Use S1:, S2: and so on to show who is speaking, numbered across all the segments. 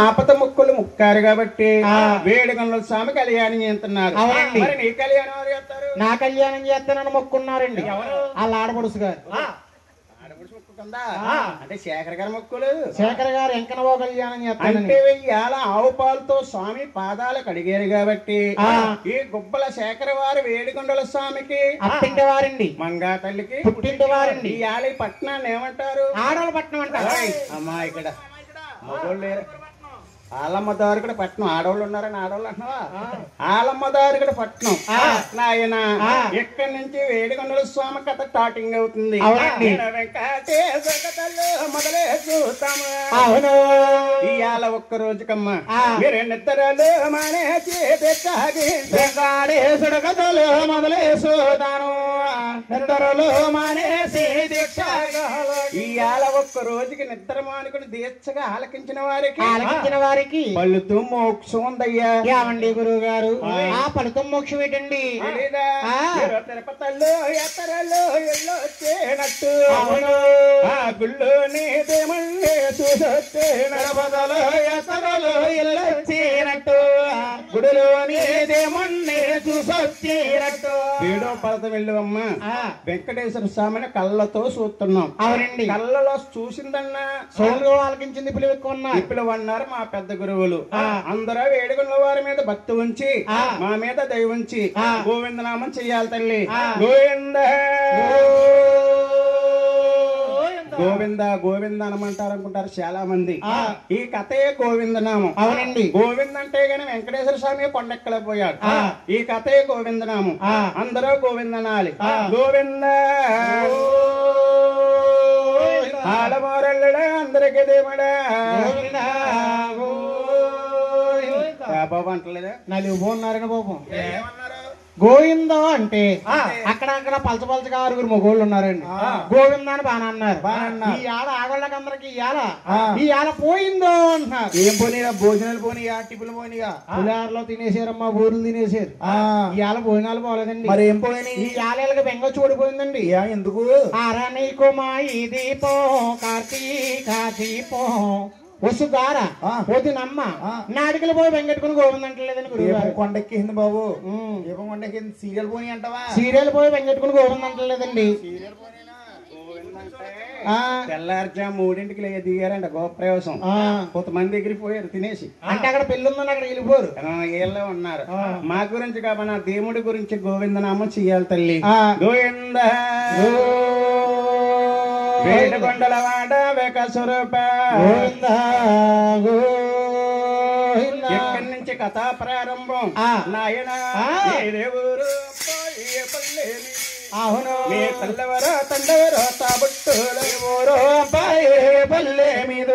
S1: ఆపత ముక్కులు ముక్కారు కాబట్టి వేడుకల స్వామి కళ్యాణం చేస్తున్నారు. మరి నీ కళ్యాణం ఎవరు చేస్తారు?
S2: నా కళ్యాణం చేస్తానని మొక్కున్నారండి. వాళ్ళ ఆడపడుసు గారు.
S1: ఆడపడుసు మొక్కుకుందా అంటే శేఖర్ గారు మొక్కులు.
S2: శేఖర్ గారు ఎంకనవో కళ్యాణం చేస్తారు.
S1: అంటే ఇవాళ ఆవు పాలతో స్వామి పాదాలు కడిగారు కాబట్టి ఈ గుబ్బల శేఖర్ వారు వేడుకొండల స్వామికి
S2: అత్తింటి వారండి,
S1: మంగా తల్లికి
S2: పుట్టింటి వారండి.
S1: ఇవాళ ఈ పట్టణాన్ని ఏమంటారు?
S2: ఆడవాళ్ళ పట్నం అంటారు.
S1: అమ్మా ఇక్కడ మగోళ్ళు లేరు. ఆలమ్మ దారుగడ పట్నం ఆడవాళ్ళు ఉన్నారని ఆడవాళ్ళు అంటున్నావా? ఆలమ్మ దారుగడ పట్నం నాయన ఇక్కడి నుంచి వేడుకొండల స్వామి కథ స్టార్టింగ్ అవుతుంది. మొదలే చూస్తాము. ఇవాళ ఒక్క రోజుకమ్మా మీరు నిద్రలు మానేసి కథలు మొదలే చూస్తాను. నిద్రలు మానేసి ఇవాళ ఒక్క రోజుకి నిద్ర మానుకుని దీక్షగా ఆలకించిన వారికి ఫలితం మోక్షం ఉందయ్యా.
S2: ఏమండి గురువు గారు, ఆ ఫలితం మోక్షం ఏంటండి?
S1: తిరుపతిలో ఎత్తరలో ఎల్లో వచ్చేనట్టు ఆ గుళ్ళోని దేమళ్ళే చూసొచ్చే నడపదలో ఎత్తరలో ఎల్లో వచ్చేనట్టు గుడిలోని దేమళ్ళే చూసొచ్చేనట్టు ఏడో పడత వెళ్ళవమ్మ వెంకటేశ్వర స్వామిని కళ్ళతో చూస్తున్నాం.
S2: అవునండి.
S1: కళ్ళలో చూసిందన్నా
S2: సోలు ఆలకించింది
S1: పిలువన్నారు మా పెద్ద గురువులు. అందరూ వేడుకున్న వారి మీద భక్తి ఉంచి మా మీద దయ ఉంచి గోవిందనామం చెయ్యాలి తల్లి. గోవింద గోవింద గోవింద అనమంటారు అనుకుంటారు చాలా మంది. ఈ కథే గోవిందనామం.
S2: అవునండి.
S1: గోవింద అంటే గాని వెంకటేశ్వర స్వామి కొండెక్కలేకపోయాడు. ఈ కథే గోవిందనామం. అందరూ గోవిందనాలి. గోవింద ఆడమోరల్లుడా అందరికీ దేమడా బాబు అంటలేదా?
S2: నలుగు బాగున్నారని బాబు. గోవింద అంటే అక్కడక్కడ పలచపలచగా ఆరుగురు మొగోళ్ళు ఉన్నారండి. గోవింద అని బాగా అన్నారు. ఈ ఆడ ఆడవాళ్ళకి అందరికి ఈ ఆడ పోయిందో అంటున్నారు.
S1: ఏం పోనీరా? భోజనాలు పోనీయా? టిపులు పోనీయా?
S2: పులిహారలో తినేసారమ్మా, బూరులు తినేసారు. ఈ ఆల భోజనాలు పోలేదండి.
S1: మరి ఏం పోయినాయి?
S2: ఈ ఆలయాలకు బెంగ చూడిపోయిందండి.
S1: ఎందుకు?
S2: అరణికుమాయి దీపం కార్తీక దీపం వసుధార వదినమ్మ నాటికలు పోయి వెంకట్టుకుని గోవిందంటలేదని గురువు.
S1: కొండెక్కింది బాబు. కొండెక్కింది. సీరియల్ పోనీ అంటావా?
S2: సీరియల్ పోయి వెంకట్టుకుని గోవిందంటలేదండి.
S1: తెల్లారిజా 3ంటికి దిగారంట గోప్రవేశం. కొంతమంది దగ్గరికి పోయారు తినేసి.
S2: అంటే అక్కడ పెళ్లి ఉందని అక్కడ వెళ్ళిపోరు.
S1: ఏళ్ళే ఉన్నారు. మా గురించి కాబట్టి నా దేవుడి గురించి గోవిందనామం చెయ్యాలి తల్లి. గోవింద వేడుకొండల వాడ వెకసురూప ఎక్కడి నుంచి కథా ప్రారంభం నాయన దేవురు
S2: అవును
S1: మీ తల్లవరో తండవరో తాబుట్టూరో పల్లె మీద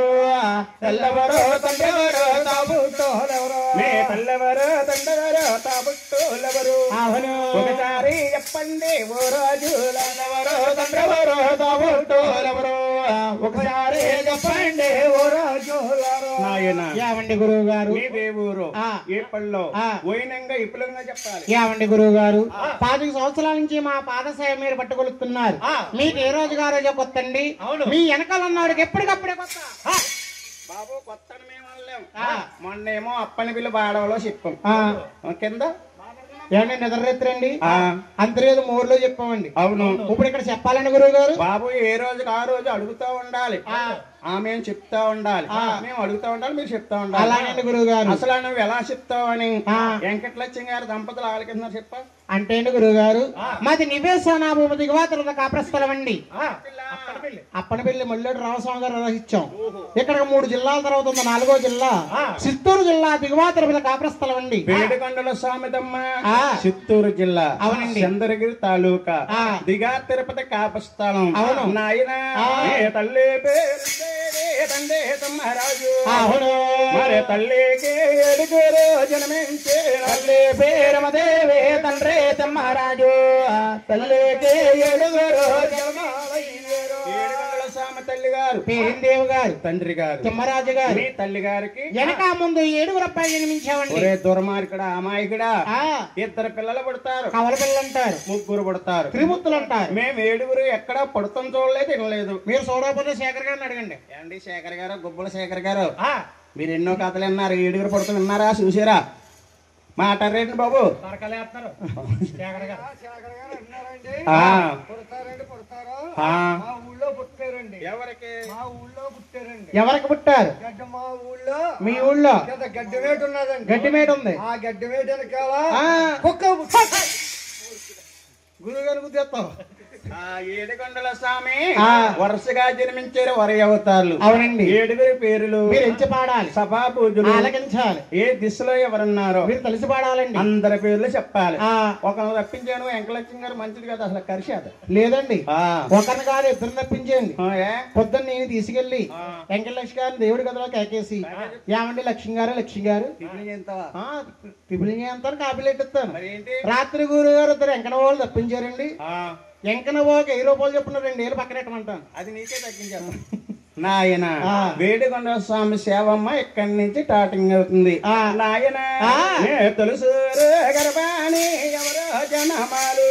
S1: తెల్లవరో తండవరో తాబుట్టోలెవరో మీ తల్లవరో తండవరో తాబుట్టోలెవరు అవును ఒకసారి చెప్పండి ఓ రాజులెవరో తండ్రవరో తాబుట్టోలెవరు ఒకసారి చెప్పండి ఓ రాజులెవరో నాయన. ఏమండి గురువు గారు, మీ దేవురు ఏ పళ్ళో ఓయినంగా ఇప్పులంగా చెప్పాలి. ఏమండి గురువు గారు, 5 సంవత్సరాల నుంచి మా పాదసేవ మీరు పట్టుకొలుస్తున్నారు. మీకు ఏ రోజుగా రోజు కొత్తండి. మీ వెనకాల ఉన్నవాడికి ఎప్పటికప్పుడే కొత్త బాబు. కొత్త మేము అనలేము. మొన్నేమో అప్పని బిల్లు బాడవలో చెప్పాం. కింద ఏమండి నిద్రరెత్తరండి అంతరేదు మూరులో చెప్పామండి. అవును. ఇప్పుడు ఇక్కడ చెప్పాలండి గురువు గారు. బాబు ఏ రోజుకి ఆ రోజు అడుగుతూ ఉండాలి. మేము చెప్తా ఉండాలి, మేము అడుగుతా ఉండాలి, మీరు చెప్తా ఉండాలి. అలాగే గురువు గారు. అసలు నువ్వు ఎలా చెప్తావని వెంకటలక్ష్మి గారు దంపతులు ఆలకిస్తున్నారు చెప్ప అంటే గురువు గారు. మాది నివేశన భూమి దిగువాతల కాప్రస్థలం అండి. అప్పనపల్లి మల్లెడు రామస్వామి గారు రహించాం. ఇక్కడ 3 జిల్లాల తర్వాత ఉంది 4వ జిల్లా చిత్తూరు జిల్లా దిగువాతల కాప్రస్థలం అండి. వేడుకొండల స్వామిదమ్మ చిత్తూరు జిల్లా. అవునండి. చంద్రగిరి తాలూకా దిగా తిరుపతి కాపస్థలం. అవును నాయన తల్లి తండ్రి తమ్మరాజు. అవును మరి తల్లికి 7 జన్మించే తల్లి పేరమదేవే తండ్రి తమ్మరాజు. తల్లికి 7 జన్మాలయ్యారు. స్వామి తల్లి గారు పేరిందేవి గారు, తండ్రి గారు తిమ్మరాజు గారు, మీ తల్లి గారికి వెనక ముందు 7 రూపాయలు జన్మించామండి. ఒరే దుర్మార్గుడా అమాయకుడా, 2 పిల్లలు పుడతారు, కవల పిల్లలు అంటారు, 3 పుడతారు, త్రిమూర్తులు అంటారు. మేము 7 ఎక్కడ పడుతాం చూడలేదు, తినలేదు. మీరు చూడకపోతే శేఖర్ గారిని అడగండి. ఏండి శేఖర్ గారు, గుబ్బల శేఖర్ గారు మీరు ఎన్నో కథలు విన్నారు, ఏడుగురు పడుతులు విన్నారా, చూసారా? మాట్లాడరేంటి బాబు?
S2: ఎవరికి పుట్టారు?
S3: మా ఊళ్ళో,
S2: మీ ఊళ్ళో
S3: గడ్డి మేట ఉన్నదండి.
S2: గడ్డి మేట ఉంది.
S3: ఆ గడ్డి మేట వెనకాల
S2: గురుగారు గుర్తేస్తావు.
S1: ఏడుకొండల స్వామి వరుసగా జన్మించారు వరి అవతారులు.
S2: అవునండి.
S1: ఏడుగురి పేర్లు
S2: మీరు ఎంచి పాడాలి,
S1: సభా పూజలు
S2: ఆలకించాలి.
S1: ఏ దిశలో ఎవరున్నారో
S2: మీరు తెలిసి పాడాలండి.
S1: అందరి పేర్లు చెప్పాలి. ఒకరు తప్పించాను, వెంకలక్ష్మి గారు మంచిది కదా అసలు కరిషాదు
S2: లేదండి. ఒకరిని కాదు, ఇద్దరు తప్పించండి. పొద్దున్న నేను తీసుకెళ్లి వెంకటలక్ష్మి గారిని దేవుడి గదిలో కేకేసి, ఏమండి లక్ష్మి గారు, లక్ష్మి గారు టిఫిన్ చేస్తాను, కాపీలు ఎట్టిస్తాను. రాత్రి గురువు గారు ఇద్దరు వెంకన వాళ్ళు తప్పించారండి. వెంకన ఒక 10 రూపాయలు చెప్పిన 2 ఏళ్ళు పక్కన పెట్టమంటాను.
S1: అది నీకే తగ్గించాను నాయన. వేడికొండ స్వామి సేవమ్మ ఇక్కడి నుంచి స్టార్టింగ్ అవుతుంది. నాయన తెలుసు గర్భాని ఎవరో జనమాలు,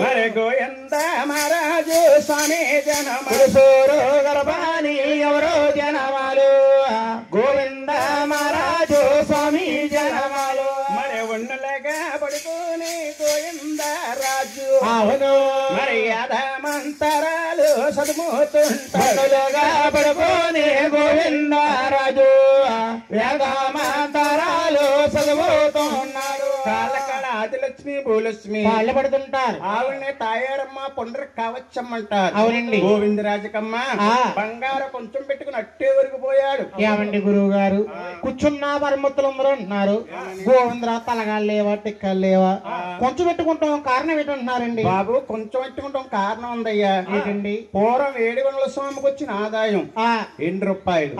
S1: మరి గోయంద మహారాజు స్వామి జనమాలు, గర్భాని ఎవరో జనమాలు, గోవింద మహారాజు స్వామి జనమాలు, మరి ఉన్నలేగా పడుకుని గోవింద రాజు, మరి యాదమంతరాలు చదువుతుంటాడుగా పడుకుని గోవింద రాజు, వేదమంతరాలు చదువుతున్నాడు. కాలకడ ఆదిలక్ష్మి భూలక్ష్మి వాళ్ళు పడుతుంటారు. ఆవిడని తాయారమ్మ పొండ్ర కావచ్చమ్మంటారు. అవునండి. గోవిందరాజకమ్మ బంగారం కొంచెం పెట్టుకుని అట్టే వరకు పోయాడు.
S2: ఏమండి గురువు గారు, కూర్చున్న మరమ్మతులు అందరూ అంటున్నారు, గోవిందరాజు తలగాలు లేవా, టిక్కలు లేవా, కొంచెం పెట్టుకుంటాం కారణం ఏంటంటున్నారండి?
S1: బాబు కొంచెం పెట్టుకుంటాం కారణం ఉందయ్యా. ఏంటండి? పూర్వం వేడిగొండల స్వామికి వచ్చిన ఆదాయం 2 రూపాయలు,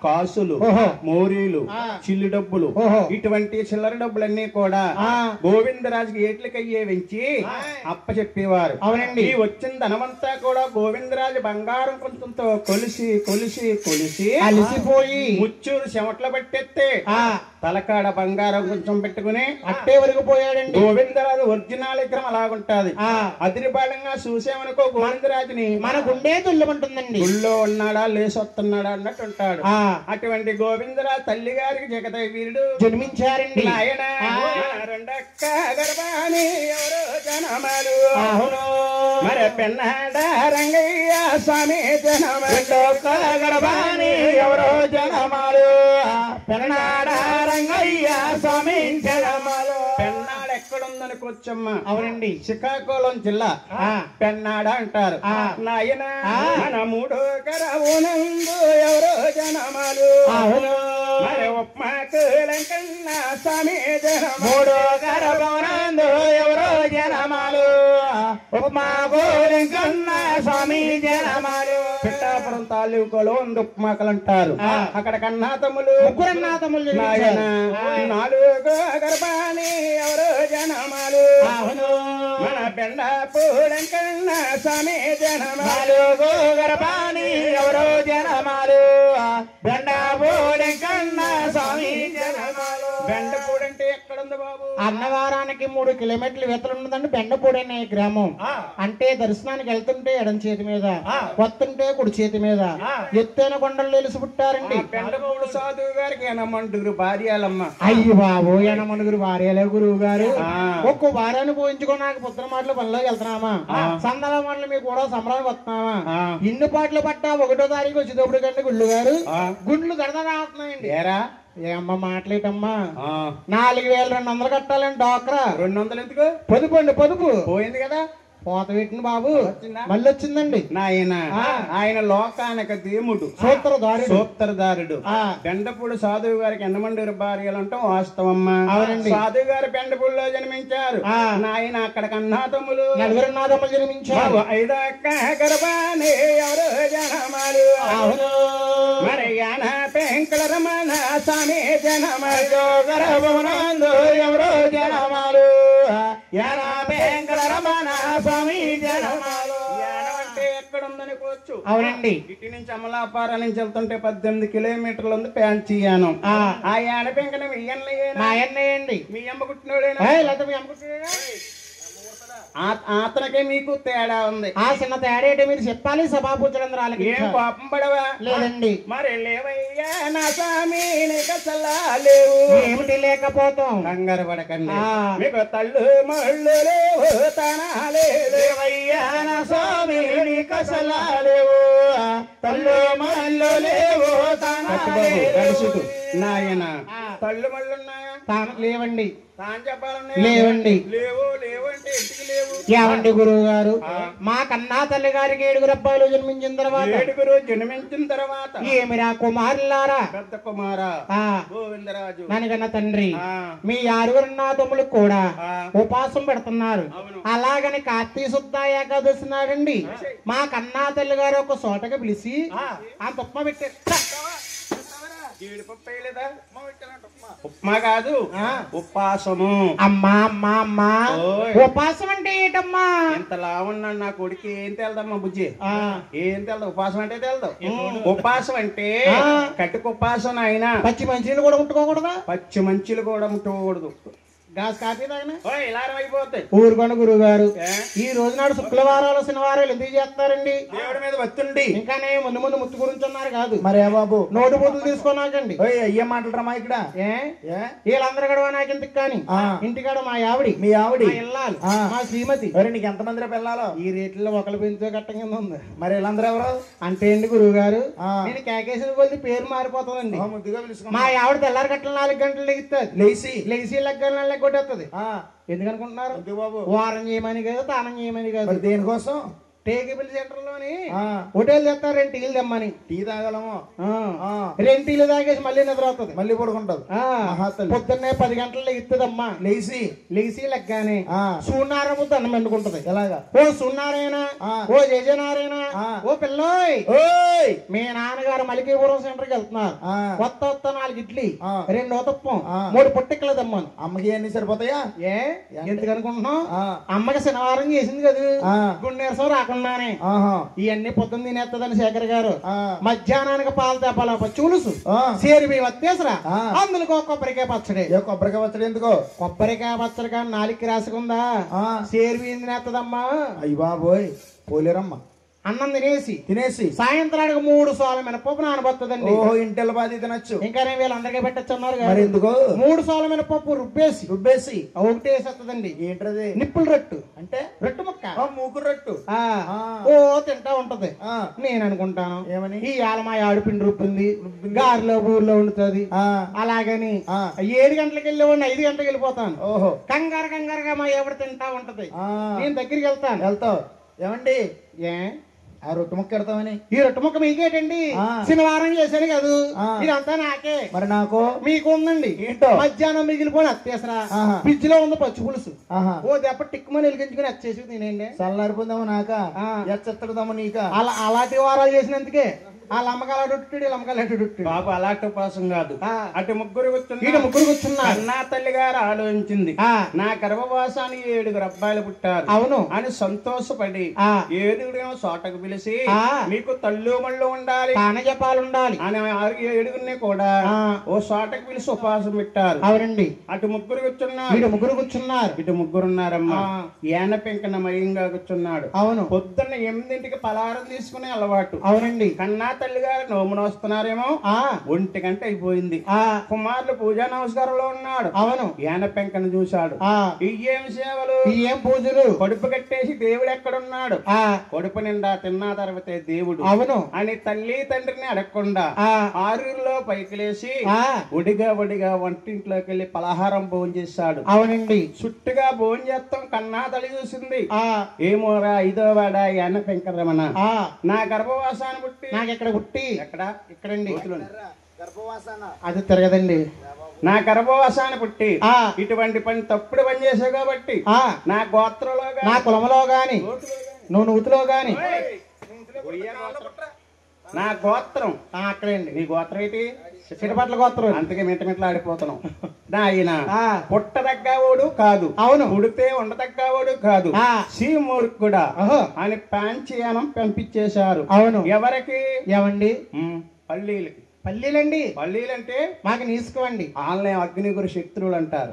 S1: కాసులు, మోరీలు, చిల్లు డబ్బులు, ఇటువంటి చిల్లర డబ్బులన్నీ కూడా గోవిందరాజుకి ఏట్లకయ్యే వెంచి అప్ప చెప్పేవారు. అవునండి. ఈ వచ్చిన ధనమంతా కూడా గోవిందరాజు బంగారం కొంచెంతో కొలిసి కొలిసి కొలిసి అలిసిపోయి ముచ్చూరు చెమట్ల పట్టెత్తే తలకాడ బంగారం కొంచెం పెట్టుకుని అట్టే వరకు పోయాడండి. గోవిందరాజు ఒరిజినల్ విగ్రహం అలాగుంటది. అదిరిపాడంగా చూసామనుకో గోవిందరాజుని మన గుండె తుల్లమంటుందండి. గుళ్ళో ఉన్నాడా లేసొస్తున్నాడా అన్నట్టు ఉంటాడు. అటువంటి గోవిందరాజు తల్లి గారికి జగత వీరుడు జన్మించారండి. ఆయన రెండక్క గర్భాని ఎవరో జనమాలు, మరి పెన్నాడ రంగయ్య స్వామి జనమాలు, గర్భాని ఎవరో జనమాలు, పెన్నాడ రంగయ్య స్వామి జనమాలు. పెన్నాడ ఎక్కడుందని కూర్చోమ్మ. అవునండి. శ్రీకాకుళం జిల్లా పెన్నాడ అంటారు. నాయన మన 3 కరవునందు ఎవరో జనమాలు, మరి ఉప్మాకు లంకన్న స్వామి జనమాలు, 3 కరవునందు ఎవరో జనమాలు, ఉప్మాకు లంకన్న స్వామి జనమాలు. పిఠాపురం తాలూకాలో ఉంది ఉప్మాకలు అంటారు. అక్కడ కన్నాతములు 3 అన్నాతములు. నాయన 4 గర్భాని ఎవరో జనమాలు, మన బెండాపూడంకన్న స్వామి జనమాలు, గర్భాని ఎవరో జనమాలు, బెండాపూడంకన్న స్వామి జనమాలు. బెండపూడంటే ఎక్కడుంది బాబు? అన్నవరానికి 3 కిలోమీటర్ల ఇవతల ఉన్నదండి బెండపూడి అనే గ్రామం. అంటే దర్శనానికి వెళ్తుంటే ఎడం చేతి మీద, వస్తుంటే కుడి చేతి మీద ఎత్తైన కొండలు తెలిసి పుట్టారండి. బెండపూడి సాధువు గారికి 8 భార్యలమ్మ. అయ్యి బాబు 8 భార్యలే గురువు గారు. ఒక్క భార్యను పోయించుకో, నాకు పుత్ర మాటలు పనిలోకి వెళ్తున్నామా, సందల మాటలు మీకు కూడా సంబరానికి వస్తున్నామా, ఇన్ని పాటలు పట్టా 1వ తారీఖు వచ్చేటప్పుడు కంటే గుళ్ళు గారు గుండ్లు గడద రావుతున్నాయండి. ఏ అమ్మ మాట్లాడమ్మా, 4200 కట్టాలండి డాక్రా. 200 ఎందుకు? పొదుపు అండి, పొదుపు పోయింది కదా. పోత పెట్టిన బాబు మళ్ళీ వచ్చిందండి. నాయన ఆయన లోకానికి దేవుడు, సూత్రధారుడు. బెండపూడి సాధువు గారికి 8 భార్యలు అంటాం వాస్తవమ్మా. అవునండి. సాధువు గారు బెండపూడిలో జన్మించారు. నాయన అక్కడ కన్నాతములు 4 అన్నాతములు జన్మించారు. 5 అక్క గర్భాని ఎవరో జనమాలు, మరి పెంకల రమణ స్వామి జనమాలు, గర్భమునందు ఎవరో జనమాలు, పెంకల రమణ స్వామి జనమాలు. అంటే ఎక్కడుందని కోవచ్చు. అవునండి. ఇటు నుంచి అమలాపారా నుంచి వెళ్తుంటే 18 కిలోమీటర్లు ఉంది ప్యాంచియానం. ఆ యాన పెంకన మీ అన్నయ్యండి. మీ అమ్మ కుట్టినోడేనా? మీ అమ్మ కుట్టినోడేనా? అతనికి మీకు తేడా ఉంది.
S2: ఆ చిన్న తేడా ఏంటో మీరు చెప్పాలి సభాపూజలందరూ
S1: ఏం
S2: ఆలకించాలి.
S1: కోపం పడవా?
S2: లేదండి.
S1: మరి లేవయ్యా నా స్వామి నీకసలా లేవు.
S2: ఏమిటి లేకపోతాం?
S1: కంగారు పడకండి.
S2: ఆ.
S1: మీకు తల్లు మళ్ళు లేవు తనాలే లేవయ్యా నా స్వామి నీకసలా లేవు. తల్లు మళ్ళు లేవు తనాలే లేవు. నాయన తల్లు మళ్ళు ఉన్నాయా?
S2: లేవండి.
S1: తాను చెప్పాలన్నా
S2: లేవండి.
S1: లేవు లేవు అంటే ఇంటికి లేవు.
S2: ఏమండి గురువు గారు, మా కన్నా తల్లి గారికి 7 అబ్బాయిలు జన్మించిన తర్వాత
S1: 7 జన్మించిన తర్వాత
S2: ఏమిరా కుమారులారా,
S1: పెద్ద కుమారా
S2: ఆ
S1: గోవిందరాజు
S2: ననగన్న తండ్రి,
S1: ఆ.
S2: మీ 6 నాదములకు కూడా
S1: ఆ.
S2: ఉపాసం పెడుతున్నారు.
S1: అవును.
S2: అలాగని కార్తీక శుద్ధ ఏకాదశి నాడండి మా కన్నా తల్లి గారు ఒక చోటగా పిలిచి ఆ తుప్ప పెట్టే
S1: జీడిపప్పు వేయలేదా? ఉప్మా కాదు ఉపాసము.
S2: అమ్మా అమ్మా అమ్మా,
S1: ఓయ్.
S2: ఉపాసం అంటే ఏంటమ్మా?
S1: ఇంతలా ఉన్నాడు నా కొడుకు. ఏం తెలదమ్మా బుజ్జి?
S2: ఆ.
S1: ఏం తెలదు. ఉపాసం అంటే తెలదు. ఉపాసం అంటే కట్టుకు ఉపాసం అయినా
S2: పచ్చి మంచినీళ్ళు కూడా ముట్టుకోకూడదా?
S1: పచ్చి మంచులు కూడా ముట్టుకోకూడదు.
S2: గ్లాస్ కాఫీ తాగినా
S1: ఇలారం అయిపోతాయి.
S2: ఊరుకోండి గురువు గారు,
S1: ఏ?
S2: ఈ రోజు నాడు శుక్రవారాలు శనివారాలు ఎందుకు చేస్తారండి?
S1: దేవుడి మీద వత్తుండి.
S2: ఇంకానే ముందు ముందు ముత్తు గురించి ఉన్నారు కాదు,
S3: మరి ఏ బాబు
S2: నోటు బూతులు తీసుకున్నాకండి.
S3: అయ్యే మాటలరమ్మా ఇక్కడ
S2: ఏ
S3: ఏ
S2: వీళ్ళందరూ కూడా నాకెందుకు కానీ ఇంటికాడ మా ఆవిడి,
S3: మీ ఆవిడ
S2: మా ఇల్లాలు, మా శ్రీమతి.
S3: మరి నీకు ఎంతమంది రేపు వెళ్ళాలో?
S2: ఈ రేట్లో ఒకళ్ళు పెంచో కట్ట కింద ఉంది.
S3: మరి వీళ్ళందరూ ఎవరు?
S2: అంటే అండి గురువు గారు,
S3: ఆ.
S2: నేను కేకేసిన కొద్ది పేరు మారిపోతుందండి.
S3: ముద్దుగా పిలుచుకో.
S2: మా ఆవిడ తెల్లారి గట్ల 4 గంటలు లెగుతుంది,
S3: లేచి
S2: లెగ్గల లెగ్గొట్టేస్తుంది. ఎందుకు అనుకుంటున్నారు?
S3: ఎందుకు బాబు?
S2: వారం చేయమని కాదు, తానం చేయమని కాదు,
S3: మరి దేనికోసం?
S2: టేకబుల్ సెంటర్ లోని
S3: ఆ.
S2: హోటల్ తెస్తారు 2 టీలు తెమ్మని.
S3: టీ తాగలము.
S2: 2 టీలు తాగేసి మళ్ళీ నిద్ర అవుతుంది.
S3: మళ్ళీ పడుకుంటావు. మహాతల్లి.
S2: పొద్దున్నే 10 గంటలు ఇస్తుందమ్మా. లేచి లెగ్గానే సూర్యనారాయణ దండం పెట్టుకుంటది.
S3: ఎలాగా?
S2: ఓ సూర్యనారాయణ, ఓ జయజనారాయణ, ఓ పిల్లోయ్,
S3: ఓయ్
S2: మీ నాన్నగారు మలికీపురం సెంటర్కి వెళ్తున్నారు. కొత్త 4 ఇడ్లీ, 2 ఉతప్పం, 3 పొట్టిక్కలు దమ్మను.
S3: అమ్మకి అన్ని సరిపోతాయా?
S2: ఏ ఎందుకు అనుకుంటున్నావు? అమ్మకి శనివారం చేసింది కదా, గుండెరసం రాకుండానే. ఇవన్నీ పొద్దున్న తినేస్తుందని శేఖర్ గారు మధ్యాహ్నానికి పాలు తెప్పాల చూలుసు సేరు బియ్యం వచ్చేసరా, అందులో కొబ్బరికాయ పచ్చడి.
S3: కొబ్బరికాయ పచ్చడి ఎందుకో?
S2: కొబ్బరికాయ పచ్చడి కానీ 4కి రాసుకుందా, సేరు బియ్యం తినేస్తుందమ్మా.
S3: అయ్యి బాబోయ్ పోలేరమ్మా.
S2: అన్నం తినేసి సాయంత్రానికి 3 సోల మినపప్పు నానబోతుందండి.
S3: ఓహో ఇంటెల బాధి తినచ్చు.
S2: ఇంకానే వీళ్ళందరికీ పెట్టచ్చన్నారు
S3: మరి ఎందుకు?
S2: 3 సోల మినపప్పు రుబ్బేసి ఒకటి వేసేస్తుందండి.
S3: ఏంటది?
S2: నిప్పులు రొట్టు
S3: అంటే
S2: రొట్టు ముక్క,
S3: మూకు రొట్టు.
S2: ఓ తింటా ఉంటది. నేను అనుకుంటాను
S3: ఏమని?
S2: ఈ ఆలమా ఆడుపిండి రుబ్బింది, గారిలో ఊర్లో వండుతుంది. అలాగని 7 గంటలకు వెళ్ళేవాడిని 5 గంటలకు వెళ్ళిపోతాను.
S3: ఓహో
S2: కంగారుగా మా ఎవరు తింటా ఉంటది. నేను దగ్గరికి
S3: వెళ్తావు. ఏమండి
S2: ఏ
S3: ఆ రొట్టె ముక్క ఎడతామని?
S2: ఈ రొట్టె ముక్క మీకేటండి? శనివారం చేశాను కాదు, ఇదంతా నాకే.
S3: మరి నాకు
S2: మీకు ఉందండి.
S3: ఏంటో?
S2: మధ్యాహ్నం మిగిలిపోయి అత్తేసరా, ఫ్రిడ్జ్ లో ఉంది పచ్చి పులుసు. ఓ దెబ్బ టిక్కుమని వెలిగించుకుని వచ్చేసి తినేయండి.
S3: చల్లారిపోదాము నాక ఎత్తడదాము నీక.
S2: అలాంటి వారాలు చేసినందుకే వాళ్ళ అమ్మకాలు
S1: బాబు అలాంటి ఉపాసం కాదు. అటు ముగ్గురు
S2: కూర్చున్నారు.
S1: అన్నా తల్లి గారు ఆలోచించింది, నా గర్భవాసానికి 7 అబ్బాయిలు పుట్టారు
S2: అవును
S1: అని సంతోషపడి 7 చోటకు పిలిచి మీకు తల్లు మళ్ళు ఉండాలి
S2: చెప్పాలుండాలి
S1: అని 7 కూడా ఓ చోటకు పిలిచి ఉపాసం పెట్టారు.
S2: అవునండి.
S1: అటు ముగ్గురు కూర్చున్నారు, ఇటు ముగ్గురున్నారమ్మా. ఏన పెంకన మయంగా కూర్చున్నాడు.
S2: అవును.
S1: పొద్దున్న 8ంటికి పలారం తీసుకునే అలవాటు.
S2: అవునండి.
S1: కన్నా తల్లి గారు నోమున వస్తున్నారేమో, 1 గంట అయిపోయింది. కుమారులు పూజా నమస్కారంలో ఉన్నాడు.
S2: అవును.
S1: ఏన పెంకను చూశాడు. ఇయ్యేం సేవలు,
S2: ఇయ్యేం పూజలు,
S1: కడుపు కట్టేసి దేవుడు ఎక్కడున్నాడు, కడుపు నిండా తిన్నా తర్వాతే దేవుడు
S2: అవును
S1: అని తల్లి తండ్రిని అడగకుండా 6 పైకి లేచి ఒడిగా వంటింట్లోకి వెళ్ళి పలహారం భోజనం చేశాడు.
S2: అవునండి.
S1: చుట్టుగా భోజనం చేస్తాం కన్నా తల్లి చూసింది. ఏమోరా 5వ వాడ ఏన పెంకరమణ, నా గర్భవాసాన్ని పుట్టి ఇక్కడండి
S2: అది తిరగదండి.
S1: నా గర్భవాసాన్ని పుట్టి ఇటువంటి పని తప్పుడు పని చేసావు కాబట్టి నా గోత్రంలో
S2: నా కులంలో గాని నువ్వు నూతిలో గాని
S1: నా గోత్రం
S2: అక్కడండి.
S1: నీ గోత్రం ఏంటి?
S2: చిటపట్ల గోత్రం.
S1: అందుకే మిట్ట ఆడిపోతున్నాం. ఆయన పుట్టదగ్గవాడు కాదు,
S2: అవును.
S1: పుడితే ఉండదగ్గవాడు కాదు, సీమూర్ఖుడా అని పాంచయానం పంపించేశారు.
S2: అవును.
S1: ఎవరికి?
S2: ఏమండి? పల్లీలండి
S1: పల్లీలంటే
S2: మాకు నీసుకోండి.
S1: ఆన్లైన్ అగ్నిగురు శక్తులు అంటారు,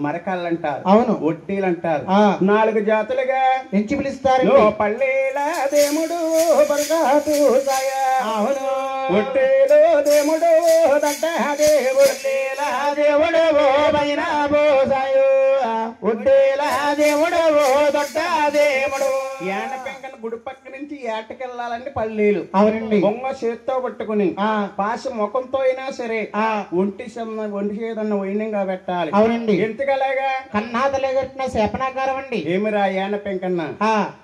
S1: మరకాళ్ళు అంటారు,
S2: అవును,
S1: వడ్డీలు అంటారు. 4 జాతులుగా
S2: ఎంచి పిలుస్తారు.
S1: పల్లీల దేముడు బరకాతు సాయ,
S2: అవును,
S1: వడ్డీలు దేముడు దంట దేవుడు, దేవుడు బైన బోసాయు, వడ్డీల దేవుడు దొడ్డ దేవుడు. ఏట పెంకన గుడి పక్క నుంచి ఏటకెళ్ళాలంటే పల్లీలు.
S2: అవునండి.
S1: బొంగ చేత్తో పట్టుకుని పాశ ముఖంతో అయినా సరే ఒంటి చేదన్న వైనంగా పెట్టాలి.
S2: అవునండి.
S1: ఎంతకలాగా
S2: కన్నా తలగట్టిన శేపనాకారం అండి.
S1: ఏమిరా ఏన పెంకన్న,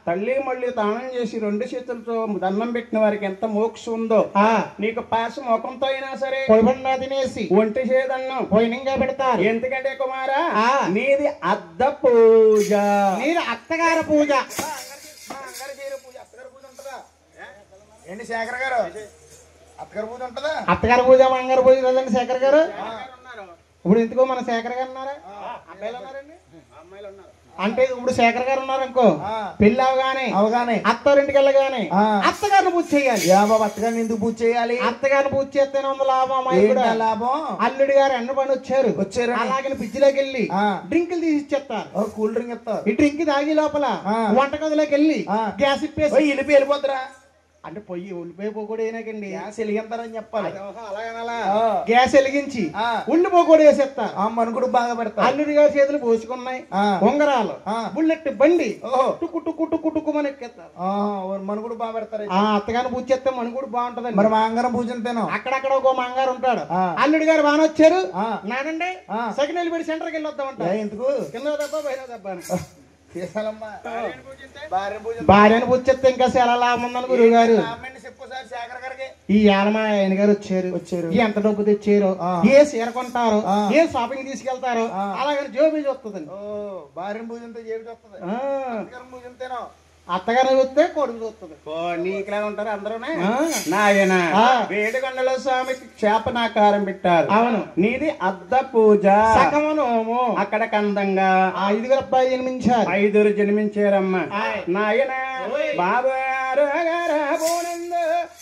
S1: తల్లి మళ్ళీ తానం చేసి 2 చేతులతో దండం పెట్టిన వారికి ఎంత మోక్ష ఉందో, నీకు పాశ ముఖంతో అయినా సరే
S2: పొడిబండా తినేసి
S1: ఒంటి చేదన్నం
S2: వైనంగా పెడతారు.
S1: ఎందుకంటే కుమారా నీది అద్ద పూజ,
S2: నీది అత్తగారి పూజ.
S3: ఏంటి శేఖర్ గారు, అత్తగారి పూజ ఉంటుందా?
S2: అత్తగారి పూజ మంగారు పూజ కదండి శేఖర్ గారు. ఇప్పుడు ఎందుకో మన శేఖర్ గారు ఉన్నారా? అబ్బాయిలు ఉన్నారండి, అమ్మాయిలు ఉన్నారు. అంటే ఇప్పుడు శేఖర్ గారు ఉన్నారనుకో, పెళ్లి అవగానే అత్తారింటికి వెళ్ళగానే అత్తగారిని పూజ చేయాలి.
S3: బాబు అత్తగారిని ఎందుకు పూజ చేయాలి?
S2: అత్తగారిని పూజ చేస్తేనే ఉంది లాభం.
S3: లాభం
S2: అల్లుడి గారు ఎండ పని వచ్చారు, అలాగే పిచ్చిలోకి వెళ్ళి డ్రింకులు తీసి ఇచ్చేస్తారు.
S3: కూల్ డ్రింక్ ఇస్తారు.
S2: ఈ డ్రింక్ తాగి లోపల వంటగదిలోకి వెళ్ళి గ్యాస్ ఇప్పేసి
S3: వెళ్ళిపోతారా
S2: అంటే పొయ్యి ఉల్లిపోయి ఏనాకండి
S3: గ్యాస్ వెలిగిస్తారని చెప్పాలి.
S2: గ్యాస్ వెలిగించి ఉల్లిపోయి వేసేస్తారు.
S3: మనుగుడు బాగా పెడతారు.
S2: అల్లుడి గారి చేతులు పోసుకున్నాయి ఉంగరాలు, బుల్లెట్ బండి టుక్కు టుక్కు టుక్కు టుక్కుమని ఎక్కేస్తారు.
S3: మనుగుడు బాగా పెడతారు.
S2: అత్తగారిని పూజ చేస్తే మనుగుడు బాగుంటదండి.
S3: మరి మాంగారం పూజ అంతేనో.
S2: అక్కడక్కడ ఒక మాంగారు ఉంటాడు. అల్లుడి గారు బాగా వచ్చారు నానండి సెకండ్ వెళ్ళిపోయి సెంటర్కి వెళ్ళొద్దామంట.
S3: ఎందుకు?
S2: కింద దెబ్బ పైన దెబ్బ
S3: భార్యను
S2: పూజ చేస్తే ఇంకా చాలా లాభం ఉందని గురువు గారు. ఈ ఏలమా ఆయన గారు వచ్చారు, ఎంత డబ్బు తెచ్చారో, ఏ చీర కొంటారో, ఏ షాపింగ్ తీసుకెళ్తారో అలాగని జోబీ చూస్తుందండి.
S3: భార్యను పూజంతో జేబు చూస్తుంది. పూజంతేనో
S2: అత్తగారిని చూస్తే కొడుకు చూస్తుంది.
S1: నీకులా ఉంటారు అందరూ. నాయన వేడుకొండల స్వామికి క్షేపనాకారం పెట్టారు.
S2: అవును,
S1: నీది అద్ద పూజ.
S2: సకమనోము
S1: అక్కడ కందంగా
S2: 5 అబ్బాయి జన్మించారు.
S1: 5 జన్మించారమ్మ. నాయన బాబారు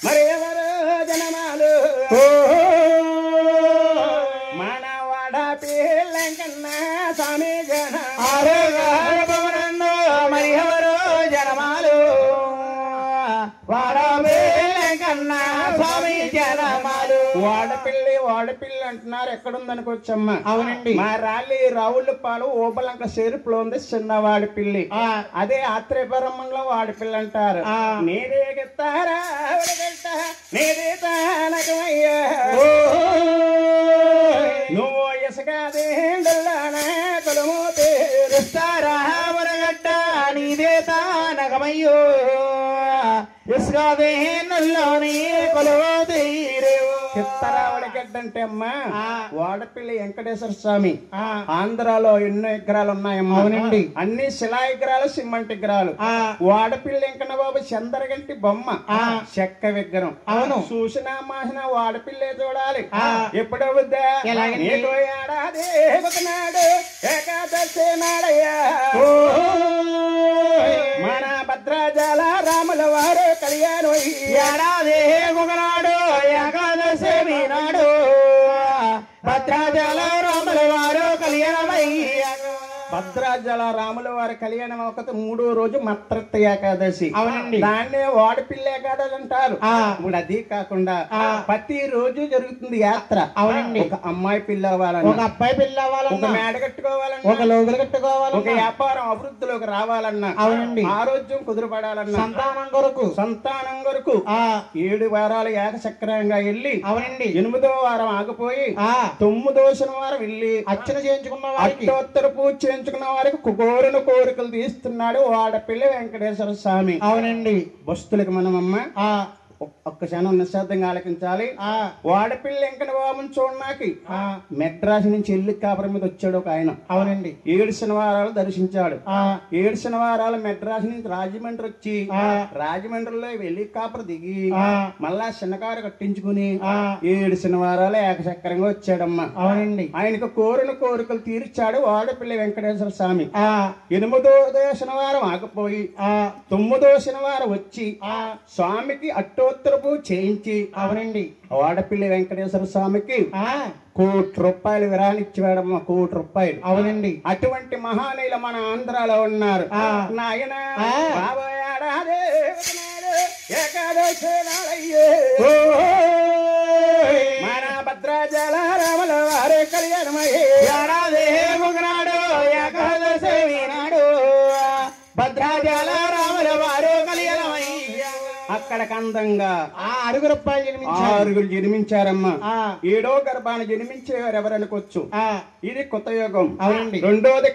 S1: మరి ఎవరు జనమాలు మనవాడ పిల్లంకన్నా స్వామి జన మరి ఎవరు జనమాలు వాడపిల్ల స్వామి జనమాలు. వాడపిల్లి అంటున్నారు, ఎక్కడుందనుకోవచ్చమ్మా?
S2: అవునండి.
S1: మా రావుల పాలు ఓబలంక చెరుపులో ఉంది చిన్నవాడి పిల్లి. అదే ఆత్రేయపురంలో వాడిపిల్ల అంటారు. నేనే గెత్తారా నేనే తానకమయ్యా నువ్వు ఇసుకాదేండల్లానా కొలము తీరుస్తారా వరగడ్డ నీదే తానకమయ్యో ఇసుకాదే నల్లోని కొలవు తీరేవు. చిత్తరావళి గడ్డ అంటే అమ్మా వాడపల్లి వెంకటేశ్వర స్వామి. ఆంధ్రాలో ఎన్నో విగ్రహాలు ఉన్నాయమ్మా.
S2: అవునండి.
S1: అన్ని శిలా విగ్రహాలు, సిమెంట్ విగ్రహాలు. వాడపల్లి వెంకన్న బాబు చంద్రగంటి బొమ్మ, చెక్క విగ్రహం.
S2: అవును,
S1: చూసినా మాసిన వాడపిల్లే చూడాలి. ఎప్పుడో వద్దా ఏడాది ఒకనాడు ఏకాదశి నాడయ్యా మన భద్రాచల రాముల వారు కళ్యాణం ఏడాది ఒకనాడు ఏకాదశి నాడు భద్రాచల రాముల వారు కళ్యాణమయ్యారు. భద్రాచల రాముల వారి కళ్యాణం ఒక 3వ రోజు మత్రత్త ఏకాదశి.
S2: అవునండి.
S1: దాన్నే వాడపిల్ల ఏకాదశి అంటారు. ఇప్పుడు అది కాకుండా ప్రతి రోజు జరుగుతుంది యాత్ర.
S2: అవునండి.
S1: ఒక అమ్మాయి పిల్ల అవ్వాలని,
S2: ఒక అబ్బాయి పిల్ల అవ్వాలన్నా,
S1: ఒక మేడ కట్టుకోవాలన్నా,
S2: ఒక లోగులు కట్టుకోవాలన్నా,
S1: ఒక వ్యాపారం అభివృద్ధిలోకి రావాలన్నా,
S2: అవునండి,
S1: ఆరోగ్యం కుదురుపడాలన్నా,
S2: సంతానం కొరకు
S1: 7 వారాలు ఏకచక్రంగా వెళ్ళి,
S2: అవునండి,
S1: 8వ వారం ఆగిపోయి 9వ శనివారం వెళ్ళి
S2: అర్చన చేయించుకున్న వారికి,
S1: అష్టోత్తర పూజ చేయించుకున్న వారికి కోరిన కోరికలు తీస్తున్నాడు వాడపల్లి వెంకటేశ్వర స్వామి.
S2: అవునండి.
S1: భక్తులకు మనమమ్మ ఒక్క క్షణం నిశ్శబ్దంగా ఆలకించాలి. వాడపిల్లి వెంకట బాబుని చూడడానికి మెడ్రాస్ నుంచి ఎల్లికాపురం మీద వచ్చాడు ఒక ఆయన.
S2: అవునండి.
S1: 7 శనివారాలు దర్శించాడు. 7 శనివారాలు మెడ్రాస్ నుంచి రాజమండ్రి వచ్చి రాజమండ్రిలో ఎల్లికాపురం దిగి మళ్ళా చిన్నకారు కట్టించుకుని 7 శనివారాలు ఏకచక్రంగా వచ్చాడమ్మా.
S2: అవునండి.
S1: ఆయనకు కోరిన కోరికలు తీర్చాడు వాడపల్లి వెంకటేశ్వర స్వామి. 8వ శనివారం ఆగిపోయి 9వ శనివారం వచ్చి స్వామికి అట్టో ఉత్తరపు చేయించి
S2: అవునండి
S1: వాడపల్లి వెంకటేశ్వర స్వామికి
S2: ఆ
S1: 1 కోటి రూపాయలు విరాళిచ్చాడమ్మ 1 కోటి రూపాయలు
S2: అవునండి
S1: అటువంటి మహానీయులు మన ఆంధ్రాలో ఉన్నారు నాయన ఏకాదశి నాడయ్యే మన భద్రాచల రాముల వారి కళ్యాణమయ్యే ఏడాది ముగనాడు ఏకాదశి నాడు భద్రాచల రాముల వారు కళ్యాణమయ్య అక్కడికి అందంగా
S2: 6 రూపాయలు జన్మించారు
S1: 6 జన్మించారమ్మా 7వ గర్భాన్ని జన్మించేవారు ఎవరనుకోవచ్చు ఇది కొత్త యుగం
S2: అవునండి
S1: రెండోది